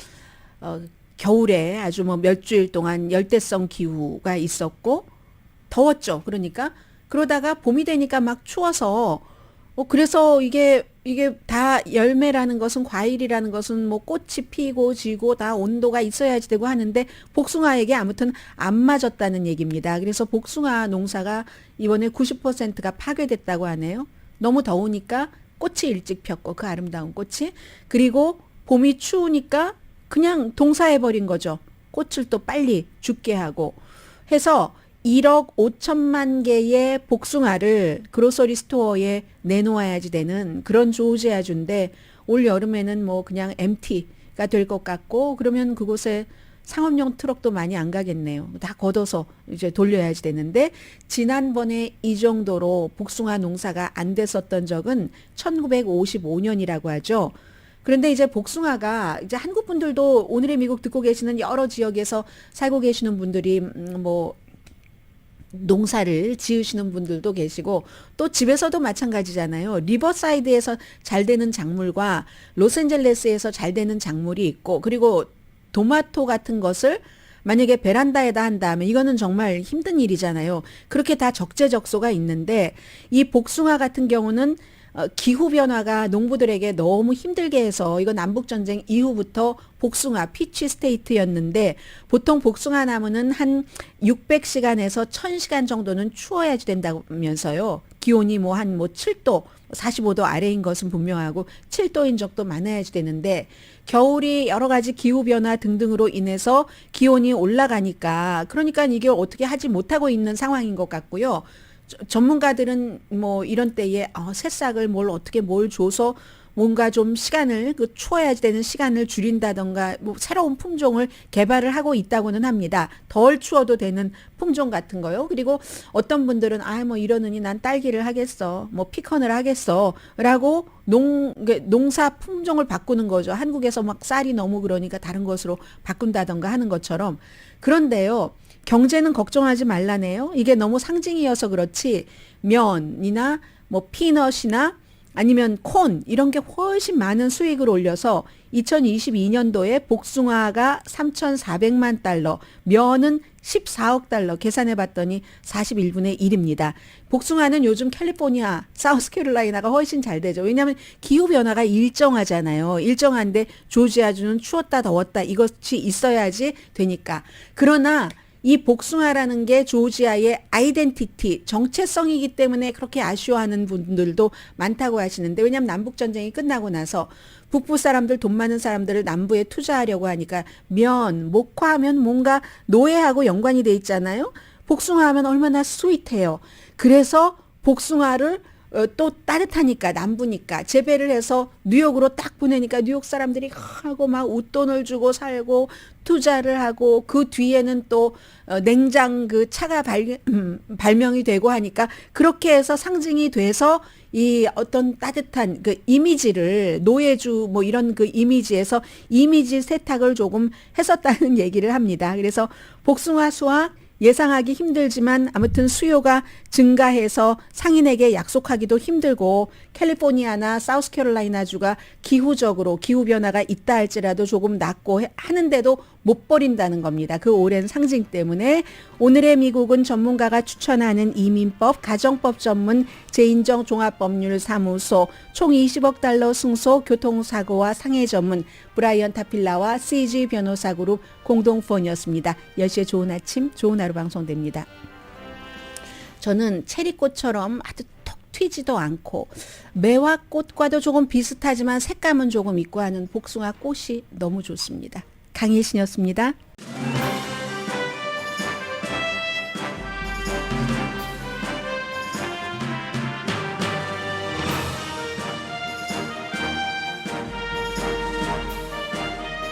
겨울에 아주 뭐 몇 주일 동안 열대성 기후가 있었고 더웠죠. 그러다가 봄이 되니까 막 추워서 그래서 이게 다 열매라는 것은 과일이라는 것은 뭐 꽃이 피고 지고 다 온도가 있어야지 되고 하는데 복숭아에게 아무튼 안 맞았다는 얘기입니다. 그래서 복숭아 농사가 이번에 90%가 파괴됐다고 하네요. 너무 더우니까 꽃이 일찍 폈고 그 아름다운 꽃이 그리고 봄이 추우니까 그냥 동사해버린 거죠. 꽃을 또 빨리 죽게 하고 해서 1억 5천만 개의 복숭아를 그로서리 스토어에 내놓아야지 되는 그런 조지아주인데 올 여름에는 뭐 그냥 MT가 될 것 같고 그러면 그곳에 상업용 트럭도 많이 안 가겠네요. 다 걷어서 이제 돌려야지 되는데 지난번에 이 정도로 복숭아 농사가 안 됐었던 적은 1955년이라고 하죠. 그런데 이제 복숭아가 이제 한국 분들도 오늘의 미국 듣고 계시는 여러 지역에서 살고 계시는 분들이 뭐 농사를 지으시는 분들도 계시고 또 집에서도 마찬가지잖아요. 리버사이드에서 잘 되는 작물과 로스앤젤레스에서 잘 되는 작물이 있고 그리고 토마토 같은 것을 만약에 베란다에다 한다면 이거는 정말 힘든 일이잖아요. 그렇게 다 적재적소가 있는데 이 복숭아 같은 경우는 기후변화가 농부들에게 너무 힘들게 해서 이거 남북전쟁 이후부터 복숭아, 피치 스테이트였는데 보통 복숭아 나무는 한 600시간에서 1000시간 정도는 추워야지 된다면서요. 기온이 뭐 한 7도, 45도 아래인 것은 분명하고 7도인 적도 많아야지 되는데 겨울이 여러 가지 기후변화 등등으로 인해서 기온이 올라가니까 그러니까 이게 어떻게 하지 못하고 있는 상황인 것 같고요. 전문가들은 뭐 이런 때에 새싹을 뭘 줘서 뭔가 좀 시간을 그 추워야지 되는 시간을 줄인다던가 뭐 새로운 품종을 개발을 하고 있다고는 합니다. 덜 추워도 되는 품종 같은 거요. 그리고 어떤 분들은 뭐 이러느니 난 딸기를 하겠어. 뭐 피컨을 하겠어라고 농사 품종을 바꾸는 거죠. 한국에서 막 쌀이 너무 그러니까 다른 것으로 바꾼다던가 하는 것처럼. 그런데요. 경제는 걱정하지 말라네요. 이게 너무 상징이어서 그렇지 면이나 뭐 피넛이나 아니면 콘 이런 게 훨씬 많은 수익을 올려서 2022년도에 복숭아가 3,400만 달러, 면은 14억 달러 계산해 봤더니 41분의 1입니다. 복숭아는 요즘 캘리포니아, 사우스캐롤라이나가 훨씬 잘 되죠. 왜냐하면 기후변화가 일정하잖아요. 일정한데 조지아주는 추웠다 더웠다 이것이 있어야지 되니까. 그러나 이 복숭아라는 게 조지아의 아이덴티티, 정체성이기 때문에 그렇게 아쉬워하는 분들도 많다고 하시는데 왜냐하면 남북전쟁이 끝나고 나서 북부 사람들, 돈 많은 사람들을 남부에 투자하려고 하니까 면, 목화하면 뭔가 노예하고 연관이 돼 있잖아요. 복숭아하면 얼마나 스윗해요. 그래서 복숭아를 또 따뜻하니까 남부니까 재배를 해서 뉴욕으로 딱 보내니까 뉴욕 사람들이 하고 막 웃돈을 주고 살고 투자를 하고 그 뒤에는 또 냉장 그 차가 발명이 되고 하니까 그렇게 해서 상징이 돼서 이 어떤 따뜻한 그 이미지를 노예주 뭐 이런 그 이미지에서 이미지 세탁을 조금 했었다는 얘기를 합니다. 그래서 복숭아 수확 예상하기 힘들지만 아무튼 수요가 증가해서 상인에게 약속하기도 힘들고 캘리포니아나 사우스캐롤라이나주가 기후적으로 기후변화가 있다 할지라도 조금 낮고 하는데도 못 버린다는 겁니다. 그 오랜 상징 때문에 오늘의 미국은 전문가가 추천하는 이민법, 가정법 전문 재인정 종합법률사무소 총 20억 달러 승소 교통사고와 상해 전문 브라이언 타필라와 CG 변호사 그룹 공동폰이었습니다. 10시에 좋은 아침, 좋은 하루 방송됩니다. 저는 체리꽃처럼 아주 톡 튀지도 않고 매화꽃과도 조금 비슷하지만 색감은 조금 있고 하는 복숭아 꽃이 너무 좋습니다. 강혜신이었습니다.